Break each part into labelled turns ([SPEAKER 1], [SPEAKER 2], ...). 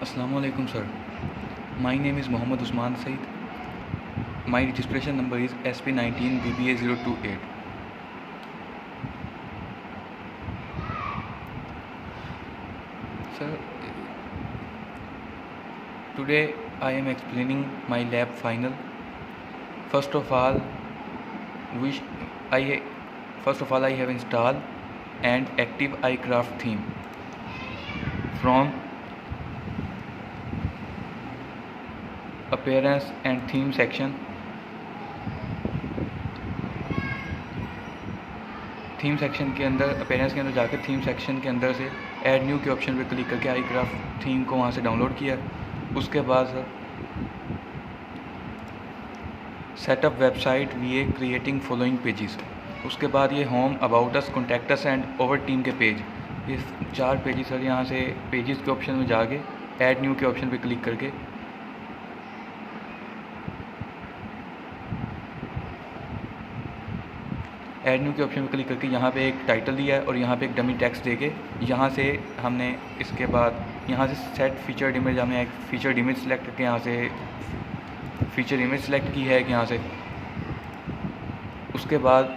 [SPEAKER 1] Assalamualaikum sir. My name is Mohammad Usman Said. My registration number is SP19BBA028. Sir, today I am explaining my lab final. First of all, I have installed and active iCraft theme from appearance and theme section. Theme section के अंदर appearance के अंदर जाकर theme section के अंदर से add new के option पे क्लिक करके iCraft थीम को वहाँ से डाउनलोड किया। उसके बाद setup website वीए creating following pages. उसके बाद ये home, about us, contact us and over team के पेज, ये 4 पेजेस सर यहाँ से पेजेस के ऑप्शन में जाके ऐड न्यू के ऑप्शन पे क्लिक करके ऐड न्यू के ऑप्शन पे क्लिक करके यहाँ पे एक टाइटल दिया है और यहाँ पे एक डमी टेक्स्ट देके यहाँ से हमने इसके बाद यहाँ से सेट फीचर्ड इमेज, हमने एक फीचर्ड इमेज सेलेक्ट करके यहाँ से फीचर इमेज सेलेक्ट की है एक यहाँ से। उसके बाद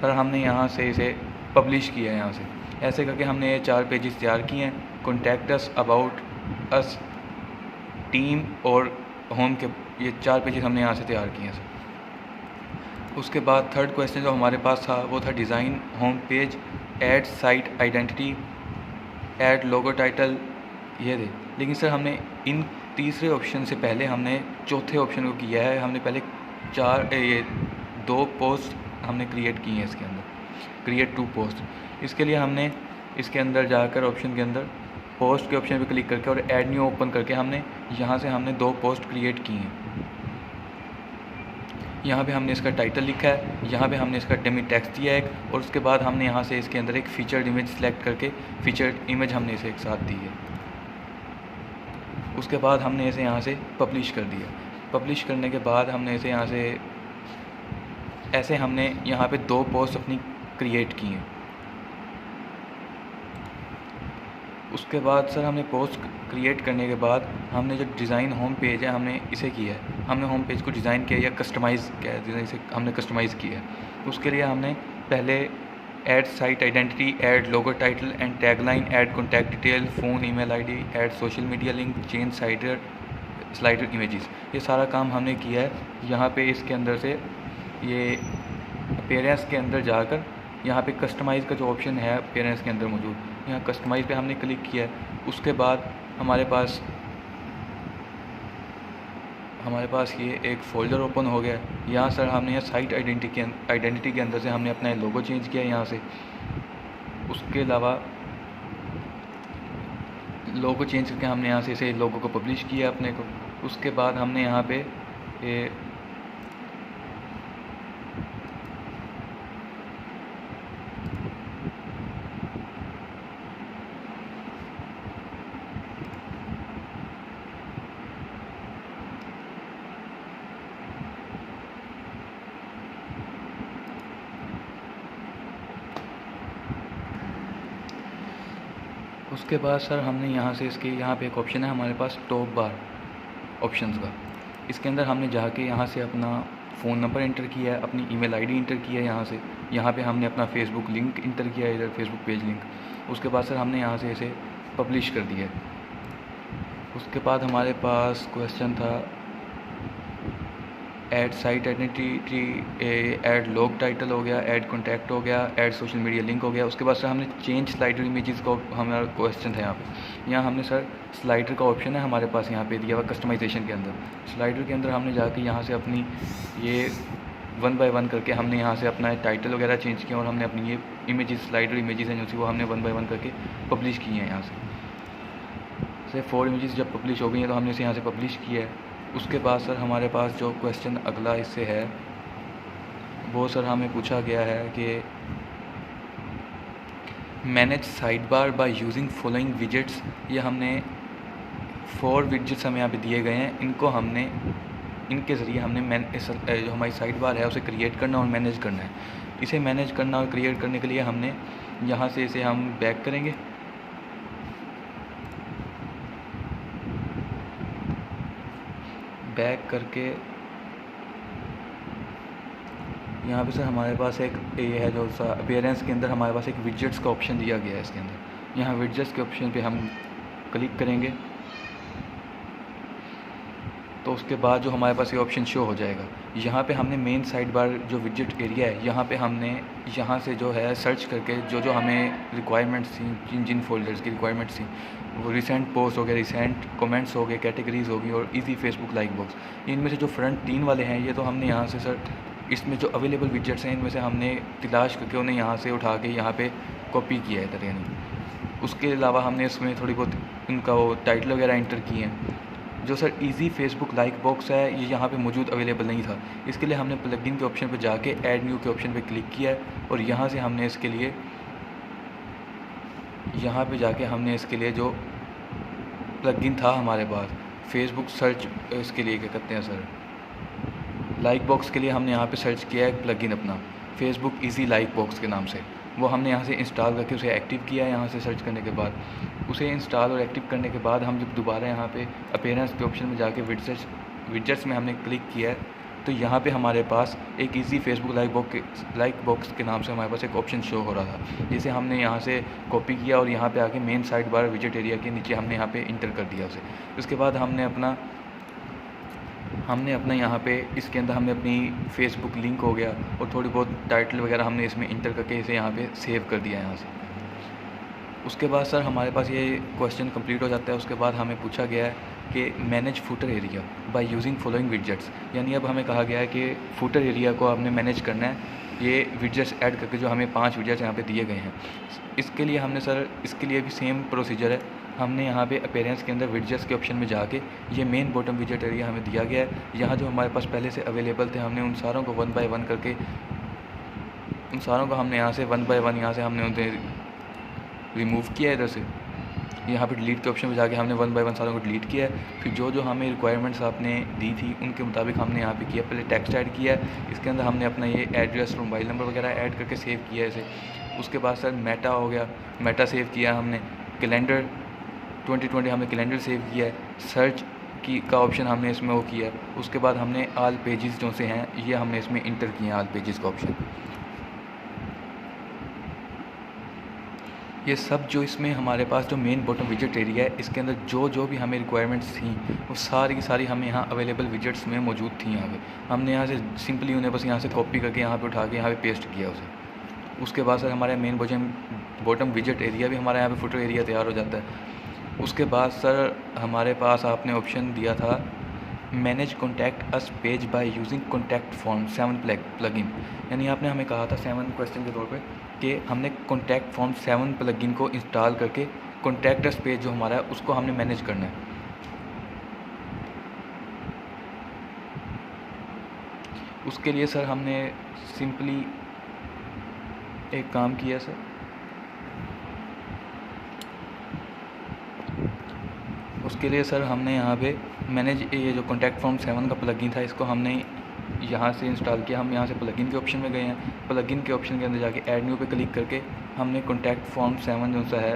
[SPEAKER 1] सर हमने यहाँ से इसे पब्लिश किया है यहाँ से। ऐसे करके हमने ये 4 पेजेस तैयार किए हैं, contact us, about us, team और होम के। ये 4 पेजेस हमने यहाँ से तैयार किए हैं सर। उसके बाद थर्ड क्वेश्चन जो हमारे पास था वो था design home page, add site identity, add logo title, ये दे। लेकिन सर हमने इन तीसरे ऑप्शन से पहले हमने चौथे ऑप्शन को किया है। हमने पहले 2 पोस्ट हमने क्रिएट की हैं इसके अंदर, क्रिएट 2 पोस्ट। इसके लिए हमने इसके अंदर जाकर ऑप्शन के अंदर पोस्ट के ऑप्शन पे क्लिक करके और ऐड न्यू ओपन करके हमने यहाँ से हमने 2 पोस्ट क्रिएट की हैं। यहाँ पे हमने इसका टाइटल लिखा है, यहाँ पे हमने इसका डमी टेक्स्ट दिया है और उसके बाद हमने यहाँ से इसके अंदर एक फीचर्ड इमेज सेलेक्ट करके फीचर्ड इमेज हमने इसे एक साथ दी है। उसके बाद हमने इसे यहाँ से पब्लिश कर दिया। पब्लिश करने के बाद हमने इसे यहाँ से ऐसे हमने यहाँ पे 2 पोस्ट अपनी क्रिएट की हैं। उसके बाद सर हमने पोस्ट क्रिएट करने के बाद हमने जो डिज़ाइन होम पेज है हमने इसे किया है। हमने होम पेज को डिज़ाइन किया या कस्टमाइज़ किया है, इसे हमने कस्टमाइज़ किया है। उसके लिए हमने पहले add site identity, add logo title and tagline, add contact detail, phone, email ID, add social media link, change slider images, ये सारा काम हमने किया है। यहाँ पे इसके अंदर से ये अपीयरेंस के अंदर जाकर यहाँ पे कस्टमाइज़ का जो ऑप्शन है अपीयरेंस के अंदर मौजूद, यहाँ कस्टमाइज़ पे हमने क्लिक किया है। उसके बाद हमारे पास ये एक फ़ोल्डर ओपन हो गया। यहाँ सर हमने यहाँ साइट आइडेंटिटी के अंदर से हमने अपना लोगो चेंज किया यहाँ से। उसके अलावा लोगो चेंज करके हमने यहाँ से इसे लोगो को पब्लिश किया अपने को। उसके बाद हमने यहाँ पे ये उसके बाद सर हमने यहाँ से इसके यहाँ पे एक ऑप्शन है हमारे पास टॉप बार ऑप्शंस का। इसके अंदर हमने जाके यहाँ से अपना फ़ोन नंबर इंटर किया है, अपनी ईमेल आईडी इंटर किया है यहाँ से। यहाँ पे हमने अपना फेसबुक लिंक इंटर किया है, इधर फेसबुक पेज लिंक। उसके बाद सर हमने यहाँ से इसे पब्लिश कर दिया है। उसके बाद हमारे पास क्वेश्चन था add site identity, add log title हो गया, ऐड कॉन्टैक्ट हो गया, ऐड सोशल मीडिया लिंक हो गया। उसके बाद सर हमने चेंज स्लाइडर इमेजेस का हमारा क्वेश्चन था यहाँ पे। यहाँ हमने सर स्लाइडर का ऑप्शन है हमारे पास यहाँ पे दिया हुआ कस्टमाइजेशन के अंदर। स्लाइडर के अंदर हमने जाके यहाँ से अपनी ये 1 बाय 1 करके हमने यहाँ से अपना टाइटल वगैरह चेंज किया और हमने अपनी ये इमेजेस, स्लाइडर इमेजेस हैं जो वो हमने 1 बाय 1 करके पब्लिश किए हैं यहाँ से 4 इमेजेस जब पब्लिश हो गई हैं तो हमने इसे यहाँ से पब्लिश किया है। उसके बाद सर हमारे पास जो क्वेश्चन अगला इससे है वो सर हमें पूछा गया है कि manage sidebar by using following widgets. ये हमने 4 विजेट्स हमें यहाँ पे दिए गए हैं, इनके ज़रिए हमने जो हमारी साइड बार है उसे क्रिएट करना और मैनेज करना है। इसे मैनेज करना और क्रिएट करने के लिए हमने यहाँ से इसे हम बैक करेंगे। बैक करके यहाँ पे सर हमारे पास एक ये है जो सा अपीयरेंस के अंदर हमारे पास एक विजेट्स का ऑप्शन दिया गया है। इसके अंदर यहाँ विजेट्स के ऑप्शन पे हम क्लिक करेंगे तो उसके बाद जो हमारे पास ये ऑप्शन शो हो जाएगा। यहाँ पे हमने मेन साइड बार जो विजेट एरिया है यहाँ पे हमने यहाँ से जो है सर्च करके जो हमें रिक्वायरमेंट्स थी, जिन जिन फोल्डर्स की रिक्वायरमेंट्स थी, वो रिसेंट पोस्ट हो गए, रिसेंट कमेंट्स हो गए, कैटेगरीज होगी और इजी फेसबुक लाइक बॉक्स, इनमें से जो फ्रंट 3 वाले हैं ये तो हमने यहाँ से सर इसमें जो अवेलेबल विजेट्स हैं इनमें से हमने तलाश करके उन्हें यहाँ से उठा के यहाँ पे कॉपी किया है इधर। यानी उसके अलावा हमने इसमें थोड़ी बहुत इनका वो टाइटल वगैरह इंटर किए हैं। जो sir easy Facebook like box है ये यहाँ पे मौजूद अवेलेबल नहीं था, इसके लिए हमने प्लगइन के ऑप्शन पे जाके ऐड न्यू के ऑप्शन पे क्लिक किया है और यहाँ से हमने इसके लिए यहाँ पे जाके हमने इसके लिए जो प्लगइन था हमारे पास फेसबुक सर्च इसके लिए क्या कहते हैं सर लाइक बॉक्स के लिए, हमने यहाँ पे सर्च किया है प्लगइन अपना फेसबुक इजी लाइक बॉक्स के नाम से, वो हमने यहाँ से इंस्टॉल करके उसे एक्टिव किया है। यहाँ से सर्च करने के बाद उसे इंस्टॉल और एक्टिव करने के बाद हम जब दोबारा यहाँ पे अपीयरेंस के ऑप्शन में जाके विजेट्स में हमने क्लिक किया है तो यहाँ पे हमारे पास एक इजी फेसबुक लाइक बॉक्स के नाम से हमारे पास एक ऑप्शन शो हो रहा था, जिसे हमने यहाँ से कॉपी किया और यहाँ पे आके मेन साइड बार विजेट एरिया के नीचे हमने यहाँ पे इंटर कर दिया उसे। उसके बाद हमने अपना यहाँ पे इसके अंदर हमने अपनी फेसबुक लिंक हो गया और थोड़ी बहुत टाइटल वगैरह हमने इसमें इंटर करके इसे यहाँ पे सेव कर दिया यहाँ से। उसके बाद सर हमारे पास ये क्वेश्चन कंप्लीट हो जाता है। उसके बाद हमें पूछा गया है कि manage footer area bye using following widgets, यानी अब हमें कहा गया है कि फुटर एरिया को आपने मैनेज करना है ये विजेट्स ऐड करके, जो हमें 5 विजेट्स यहाँ पे दिए गए हैं। इसके लिए हमने सर इसके लिए भी सेम प्रोसीजर है, हमने यहाँ पे अपीयरेंस के अंदर विजेट्स के ऑप्शन में जाके ये मेन बॉटम विजेट एरिया हमें दिया गया है। यहाँ जो हमारे पास पहले से अवेलेबल थे हमने उन सारों को 1 बाय 1 करके उन सारों को हमने यहाँ से 1 बाय 1 यहाँ से हमने उन्हें रिमूव किया है इधर से। यहाँ पे डिलीट के ऑप्शन में जाके हमने 1 बाय 1 सारों को डिलीट किया है। फिर जो हमें रिक्वायरमेंट्स आपने दी थी उनके मुताबिक हमने यहाँ पे किया। पहले टेक्स्ट ऐड किया है, इसके अंदर हमने अपना ये एड्रेस और मोबाइल नंबर वगैरह ऐड करके सेव किया है इसे। उसके बाद सर मेटा हो गया, मेटा सेव किया हमने। कैलेंडर 2020 हमने कैलेंडर सेव किया है। सर्च का ऑप्शन हमने इसमें वो किया है। उसके बाद हमने आल पेजेस जो से हैं ये हमने इसमें इंटर किए हैं, आल पेजेस का ऑप्शन। ये सब जो इसमें हमारे पास जो मेन बॉटम विजेट एरिया है इसके अंदर जो भी हमें रिक्वायरमेंट्स थी वो सारी की सारी हमें यहाँ अवेलेबल विजेट्स में मौजूद थी। यहाँ पे हमने यहाँ से सिंपली उन्हें बस यहाँ से कॉपी करके यहाँ पे उठा के यहाँ पे पेस्ट किया उसे। उसके बाद सर हमारे मेन बॉटम विजेट एरिया भी हमारा यहाँ पे फुटर एरिया तैयार हो जाता है। उसके बाद सर हमारे पास आपने ऑप्शन दिया था manage contact us page by using contact form 7 plugin, यानी आपने हमें कहा था 7 क्वेश्चन के तौर पे कि हमने कॉन्टैक्ट फॉर्म 7 प्लगइन को इंस्टॉल करके कॉन्टैक्ट अस पेज जो हमारा है उसको हमने मैनेज करना है। उसके लिए सर हमने सिंपली एक काम किया सर, उसके लिए सर हमने यहाँ पे मैनेज ये जो कॉन्टैक्ट फॉर्म 7 का प्लगइन था इसको हमने यहाँ से इंस्टॉल किया। हम यहाँ से प्लगइन के ऑप्शन में गए हैं, प्लगइन के ऑप्शन के अंदर जाके ऐड न्यू पे क्लिक करके हमने कॉन्टैक्ट फॉर्म 7 जो सा है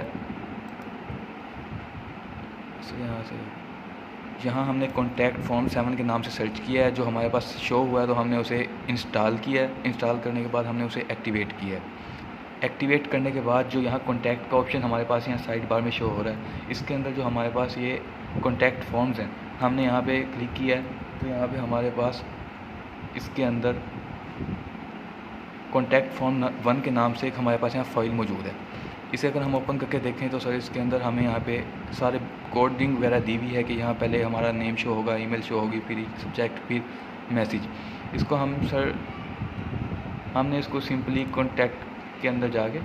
[SPEAKER 1] यहाँ हमने कॉन्टैक्ट फॉर्म 7 के नाम से सर्च किया है। जो हमारे पास शो हुआ है तो हमने उसे इंस्टॉल किया है। इंस्टॉल करने के बाद हमने उसे एक्टिवेट किया है। एक्टिवेट करने के बाद जो यहाँ कॉन्टैक्ट का ऑप्शन हमारे पास यहाँ साइड बार में शो हो रहा है, इसके अंदर जो हमारे पास ये कॉन्टैक्ट फॉर्म्स हैं हमने यहाँ पे क्लिक किया है तो यहाँ पे हमारे पास इसके अंदर कॉन्टैक्ट फॉर्म 1 के नाम से एक हमारे पास यहाँ फाइल मौजूद है। इसे अगर हम ओपन करके देखें तो सर इसके अंदर हमें यहाँ पे सारे कोडिंग वगैरह दी हुई है कि यहाँ पहले हमारा नेम शो होगा, ईमेल शो होगी, फिर सब्जेक्ट, फिर मैसेज। इसको हमने इसको सिंपली कॉन्टैक्ट के अंदर जाके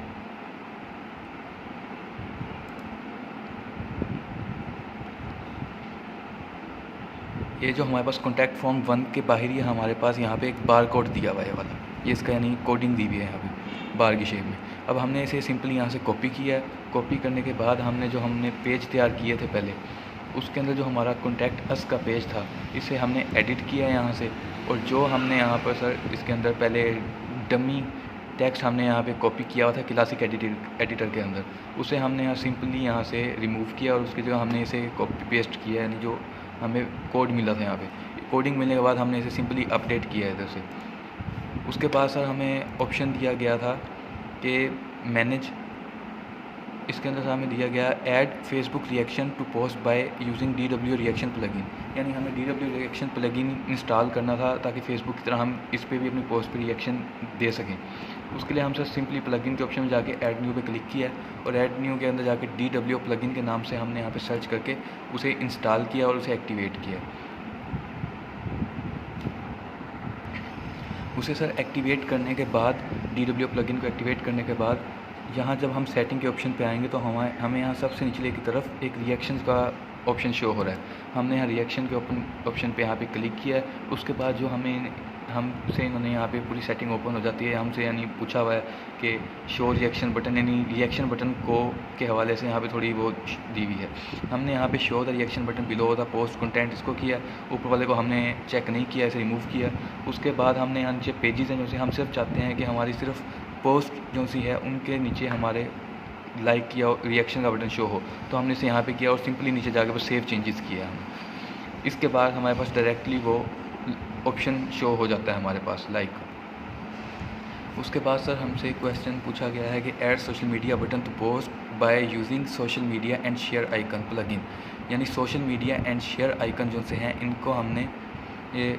[SPEAKER 1] ये जो हमारे पास कॉन्टैक्ट फॉर्म 1 के बाहर ही हमारे पास यहाँ पे एक बार कोड दिया हुआ है वाला, ये इसका यानी कोडिंग दी हुई है यहाँ पे बार की शेप में। अब हमने इसे सिंपली यहाँ से कॉपी किया है। कॉपी करने के बाद हमने पेज तैयार किए थे पहले, उसके अंदर जो हमारा कॉन्टैक्ट अस का पेज था इसे हमने एडिट किया है यहाँ से। और जो हमने यहाँ पर सर इसके अंदर पहले डमी टेक्स्ट हमने यहाँ पे कॉपी किया हुआ था क्लासिक एडिटर के अंदर, उसे हमने यहाँ सिंपली यहाँ से रिमूव किया और उसकी जगह हमने इसे कॉपी पेस्ट किया, यानी जो हमें कोड मिला था यहाँ पे। कोडिंग मिलने के बाद हमने इसे सिंपली अपडेट किया है इधर से। उसके बाद सर हमें ऑप्शन दिया गया था कि मैनेज, इसके अंदर हमें दिया गया add Facebook reaction to post by using DW reaction plugin, यानी हमें DW रिएक्शन प्लगइन इंस्टॉल करना था ताकि फेसबुक की तरह हम इस पर भी अपनी पोस्ट पर रिएक्शन दे सकें। उसके लिए हम सर सिंपली प्लगइन के ऑप्शन में जाके ऐड न्यू पे क्लिक किया और ऐड न्यू के अंदर जाके DW प्लगइन के नाम से हमने यहाँ पे सर्च करके उसे इंस्टॉल किया और उसे एक्टिवेट किया। उसे सर एक्टिवेट करने के बाद, DW प्लगइन को एक्टिवेट करने के बाद यहाँ जब हम सेटिंग के ऑप्शन पे आएंगे तो हमें यहाँ सबसे निचले की तरफ एक रिएक्शन का ऑप्शन शो हो रहा है। हमने यहाँ रिएक्शन के ऑप्शन पे यहाँ पे क्लिक किया है। उसके बाद जो हमसे इन्होंने यहाँ पे पूरी सेटिंग ओपन हो जाती है। हमसे यानी पूछा हुआ है कि शो रिएक्शन बटन, यानी रिएक्शन बटन को के हवाले से यहाँ पे थोड़ी वो दी हुई है। हमने यहाँ पे show the reaction button below the post content इसको किया, ऊपर वाले को हमने चेक नहीं किया, इसे रिमूव किया। उसके बाद हमने यहाँ नीचे पेजेस हैं जो से हम सिर्फ चाहते हैं कि हमारी सिर्फ पोस्ट जो सी है उनके नीचे हमारे लाइक किया रिएक्शन का बटन शो हो, तो हमने इसे यहाँ पे किया और सिंपली नीचे जाके बस सेव चेंजेस किया हमने। इसके बाद हमारे पास डायरेक्टली वो ऑप्शन शो हो जाता है हमारे पास लाइक। उसके बाद सर हमसे क्वेश्चन पूछा गया है कि add social media button to post by using social media and share icon plugin, यानी social media and share icon जो से हैं इनको हमने ये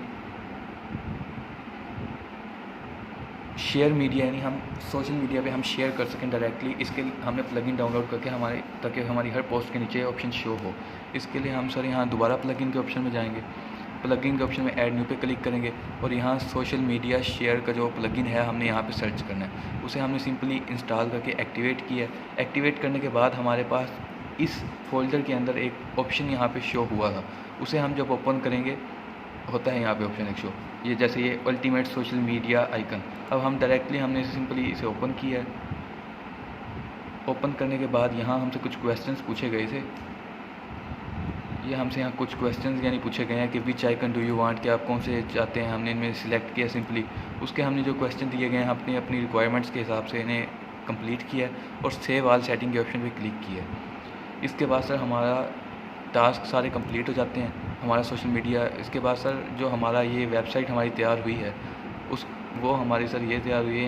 [SPEAKER 1] शेयर मीडिया, यानी हम सोशल मीडिया पे हम शेयर कर सकें डायरेक्टली, इसके लिए हमने प्लगइन डाउनलोड करके ताकि हमारी हर पोस्ट के नीचे ऑप्शन शो हो। इसके लिए हम सर यहाँ दोबारा प्लगइन के ऑप्शन में जाएंगे, प्लगइन के ऑप्शन में ऐड न्यू पे क्लिक करेंगे और यहाँ सोशल मीडिया शेयर का जो प्लगइन है हमने यहाँ पे सर्च करना है। उसे हमने सिंपली इंस्टॉल करके एक्टिवेट किया। एक्टिवेट करने के बाद हमारे पास इस फोल्डर के अंदर एक ऑप्शन यहाँ पे शो हुआ था, उसे हम जब ओपन करेंगे होता है यहाँ पे ऑप्शन एक शो, ये जैसे ये अल्टीमेट सोशल मीडिया आइकन। अब हम डायरेक्टली हमने सिंपली इसे ओपन किया है। ओपन करने के बाद यहाँ हमसे कुछ क्वेश्चंस पूछे गए थे। ये हमसे यहाँ कुछ क्वेश्चंस यानी पूछे गए हैं कि विच आइकन डू यू वांट, कि आप कौन से चाहते हैं। हमने इनमें सिलेक्ट किया सिंपली। उसके हमने जो क्वेश्चन दिए गए हैं हमने अपनी रिक्वायरमेंट्स के हिसाब से इन्हें कंप्लीट किया और सेव ऑल सेटिंग के ऑप्शन पे क्लिक किया। इसके बाद सर हमारा टास्क सारे कंप्लीट हो जाते हैं हमारा सोशल मीडिया। इसके बाद सर जो हमारा ये वेबसाइट हमारी तैयार हुई है वो हमारी सर ये तैयार हुई है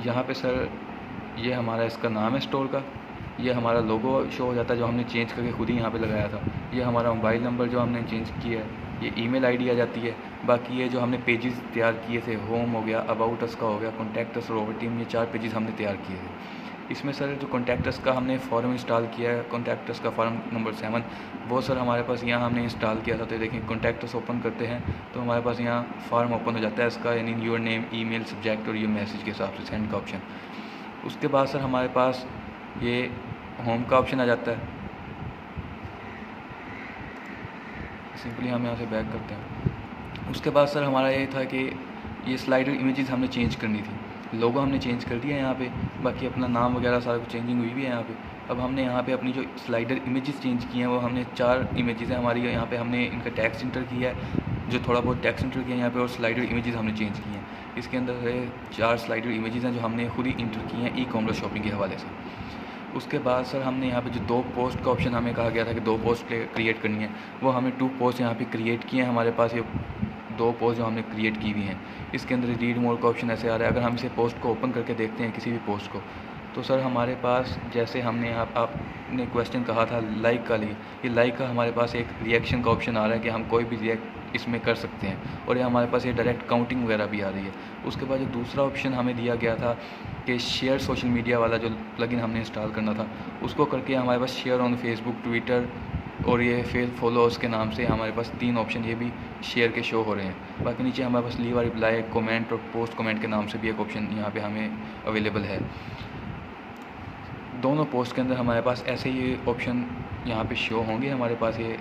[SPEAKER 1] यहाँ पे सर ये हमारा इसका नाम है स्टोर का। ये हमारा लोगो शो हो जाता है जो हमने चेंज करके खुद ही यहाँ पे लगाया था। ये हमारा मोबाइल नंबर जो हमने चेंज किया है, ये ईमेल आईडी आ जाती है। बाकी ये जो हमने पेजेस तैयार किए थे, होम हो गया, अबाउट अस का हो गया, कॉन्टैक्ट अस और ओवर टीम, ये 4 पेजेस हमने तैयार किए थे। इसमें सर जो कॉन्टैक्ट अस का हमने फॉर्म इंस्टॉल किया है, कॉन्टैक्ट अस का फॉर्म नंबर 7, वो सर हमारे पास यहाँ हमने इंस्टॉल किया था। तो देखें कॉन्टैक्ट अस ओपन करते हैं तो हमारे पास यहाँ फॉर्म ओपन हो जाता है इसका, यानी योर नेम, ईमेल, सब्जेक्ट और ये मैसेज के हिसाब से सेंड का ऑप्शन। उसके बाद सर हमारे पास ये होम का ऑप्शन आ जाता है। सिंपली हम यहाँ से बैक करते हैं। उसके बाद सर हमारा ये था कि ये स्लाइडर इमेजेस हमने चेंज करनी थी। लोगो हमने चेंज कर दिया यहाँ पे, बाकी अपना नाम वगैरह सारा कुछ चेंजिंग हुई भी है यहाँ पे। अब हमने यहाँ पे अपनी जो स्लाइडर इमेजेस चेंज किए हैं वो हमने 4 इमेजेस हैं हमारी, यहाँ पे हमने इनका टेक्स्ट इंटर किया है, जो थोड़ा बहुत टेक्स्ट इंटर किया है यहाँ पे, और स्लाइडर इमेजेस हमने चेंज किए हैं। इसके अंदर से 4 स्लाइडर इमेजेस हैं जो हमने खुद ही इंटर किए हैं ई-कॉमर्स शॉपिंग के हवाले से। उसके बाद सर हमने यहाँ पे जो 2 पोस्ट का ऑप्शन हमें कहा गया था कि 2 पोस्ट क्रिएट करनी है, वो हमने 2 पोस्ट यहाँ पे क्रिएट किए हैं। हमारे पास ये 2 पोस्ट जो हमने क्रिएट की हुई हैं। इसके अंदर रीड मोर का ऑप्शन ऐसे आ रहा है। अगर हम इसे पोस्ट को ओपन करके देखते हैं किसी भी पोस्ट को, तो सर हमारे पास जैसे हमने आपने क्वेश्चन कहा था लाइक का लिए, ये लाइक का हमारे पास एक रिएक्शन का ऑप्शन आ रहा है कि हम कोई भी रिएक्ट इसमें कर सकते हैं, और ये हमारे पास ये डायरेक्ट काउंटिंग वगैरह भी आ रही है। उसके बाद जो दूसरा ऑप्शन हमें दिया गया था कि शेयर सोशल मीडिया वाला जो प्लगइन हमने इंस्टॉल करना था, उसको करके हमारे पास शेयर ऑन फेसबुक, ट्विटर और ये फेस फॉलोअर्स के नाम से हमारे पास 3 ऑप्शन ये भी शेयर के शो हो रहे हैं। बाकी नीचे हमारे पास लीव और रिप्लाई, कमेंट और पोस्ट कमेंट के नाम से भी एक ऑप्शन यहाँ पे हमें अवेलेबल है। दोनों पोस्ट के अंदर हमारे पास ऐसे ही ऑप्शन यहाँ पे शो होंगे। हमारे पास ये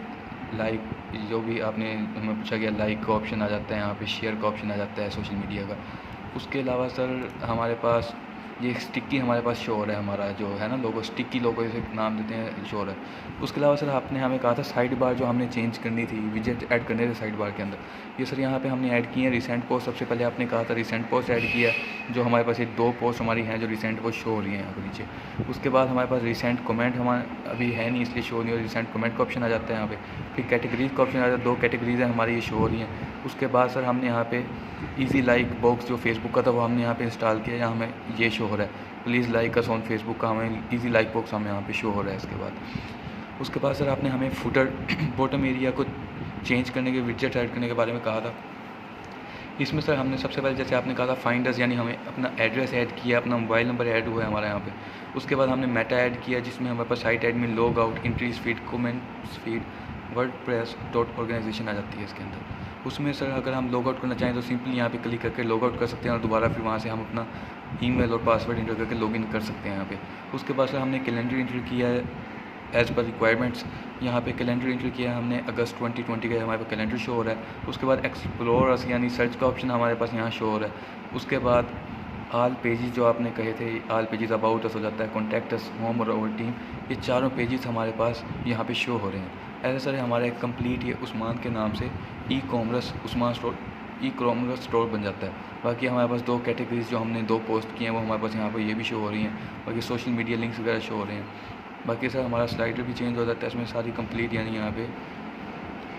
[SPEAKER 1] लाइक जो भी आपने हमें पूछा गया, लाइक का ऑप्शन आ जाता है यहाँ पे, शेयर का ऑप्शन आ जाता है सोशल मीडिया का। उसके अलावा सर हमारे पास ये स्टिकी हमारे पास शो हो रहा है, हमारा जो है ना लोगो, स्टिकी लोगो इसे नाम देते हैं, शो हो रहा है। उसके अलावा सर आपने हमें कहा था साइड बार जो हमने चेंज करनी थी, विजेट ऐड करने थे साइड बार के अंदर, ये सर यहाँ पे हमने ऐड किए हैं। रिसेंट पोस्ट सबसे पहले आपने कहा था रिसेंट पोस्ट ऐड किया है, जो हमारे पास ये 2 पोस्ट हमारी हैं जो रिसेंट पोस्ट शो हो रही हैं यहाँ पर नीचे। उसके बाद हमारे पास रिसेंट कमेंट हमारा अभी है नहीं, इसलिए शो नहीं हो रही। रिसेंट कमेंट का ऑप्शन आ जाता है यहाँ पे, फिर कैटेगरीज का ऑप्शन आ जाता है, 2 कैटेगरीज हैं हमारी, ये शो हो रही हैं। उसके बाद सर हमने यहाँ पे ईजी लाइक बॉक्स जो फेसबुक का था वो हमने यहाँ पे इंस्टॉल किया, यहाँ हमें ये शो हो रहा है, please like us on Facebook का हमें ईजी लाइक बॉक्स हमें यहाँ पे शो हो रहा है। उसके बाद सर आपने हमें फुटर बॉटम एरिया को चेंज करने के, विजेट ऐड करने के बारे में कहा था। इसमें सर हमने सबसे पहले जैसे आपने कहा था फाइंडर्स, यानी हमें अपना एड्रेस ऐड किया, अपना मोबाइल नंबर ऐड हुआ है हमारा यहाँ पे। उसके बाद हमने मेटा ऐड किया, जिसमें हमारे पास site admin, log out, entries feed, comments feed, WordPress dot organisation आ जाती है इसके अंदर। उसमें सर अगर हम लॉग आउट करना चाहें तो सिंपली यहाँ पे क्लिक करके लॉग आउट कर सकते हैं और दोबारा फिर वहाँ से हम अपना ईमेल और पासवर्ड इंटर करके लॉगिन कर सकते हैं यहाँ पे। उसके बाद सर हमने कैलेंडर इंटर किया है एज़ पर रिक्वायरमेंट्स, यहाँ पे कैलेंडर इंटर किया है हमने, अगस्त 2020 का हमारे पास कैलेंडर शो हो रहा है। उसके बाद एक्सप्लोरर्स यानी सर्च का ऑप्शन हमारे पास यहाँ शो हो रहा है। उसके बाद आल पेजेस जो आपने कहे थे, आल पेजेस अबाउट अस हो जाता है, कॉन्टैक्ट अस, होम और आवर टीम, ये चारों पेजेस हमारे पास यहाँ पे शो हो रहे हैं। ऐसा सर हमारा एक कंप्लीट ये उस्मान के नाम से e commerce Usman store, e commerce store बन जाता है। बाकी हमारे पास 2 कैटेगरीज जो हमने 2 पोस्ट किए हैं वो हमारे पास यहाँ पर ये भी शो हो रही हैं। बाकी सोशल मीडिया लिंक्स वगैरह शो हो रहे हैं। बाकी सर हमारा स्लाइडर भी चेंज हो जाता है इसमें, सारी कंप्लीट यानी यहाँ पे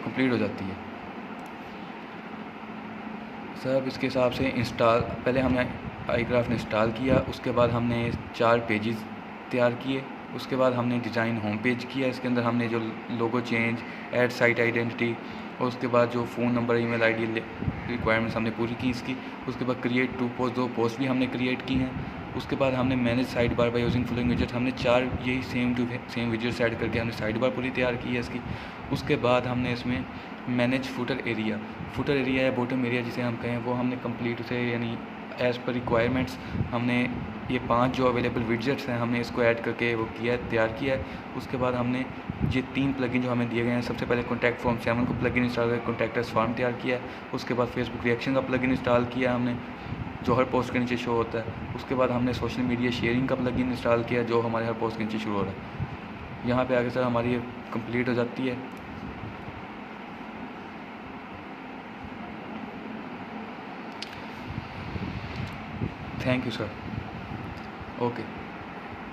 [SPEAKER 1] कंप्लीट हो जाती है। सर अब इसके हिसाब से इंस्टॉल, पहले हमने आईक्राफ्ट इंस्टॉल किया, उसके बाद हमने 4 पेजेस तैयार किए। उसके बाद हमने डिज़ाइन होम पेज किया, इसके अंदर हमने जो लोगो चेंज, ऐड साइट आइडेंटिटी, और उसके बाद जो phone number, email ID requirements हमने पूरी की इसकी। उसके बाद क्रिएट 2 पोस्ट, 2 पोस्ट भी हमने क्रिएट की हैं। उसके बाद हमने manage sidebar by using following विजेट, हमने 4 यही same to same widgets add करके हमने साइड बार पूरी तैयार की है इसकी। उसके बाद हमने इसमें मैनेज फुटर एरिया या बॉटम एरिया जिसे हम कहें, वो हमने कंप्लीट उसे यानी एज़ पर रिक्वायरमेंट्स हमने ये 5 जो अवेलेबल विजेट्स हैं हमने इसको ऐड करके वो किया है, तैयार किया है। उसके बाद हमने ये 3 प्लगइन जो हमें दिए गए हैं, सबसे पहले कॉन्टैक्ट फॉर्म 7 को प्लगइन इंस्टॉल करके कॉन्टैक्टर्स फॉर्म तैयार किया है। उसके बाद फेसबुक रिएक्शन का प्लगइन इंस्टॉल किया हमने, जो हर पोस्ट के नीचे शो होता है। उसके बाद हमने सोशल मीडिया शेयरिंग का प्लगइन इंस्टॉल किया, जो हमारे हर पोस्ट के नीचे शुरू हो रहा है। यहाँ पे आगे सर हमारी ये कंप्लीट हो जाती है। Thank you sir, okay.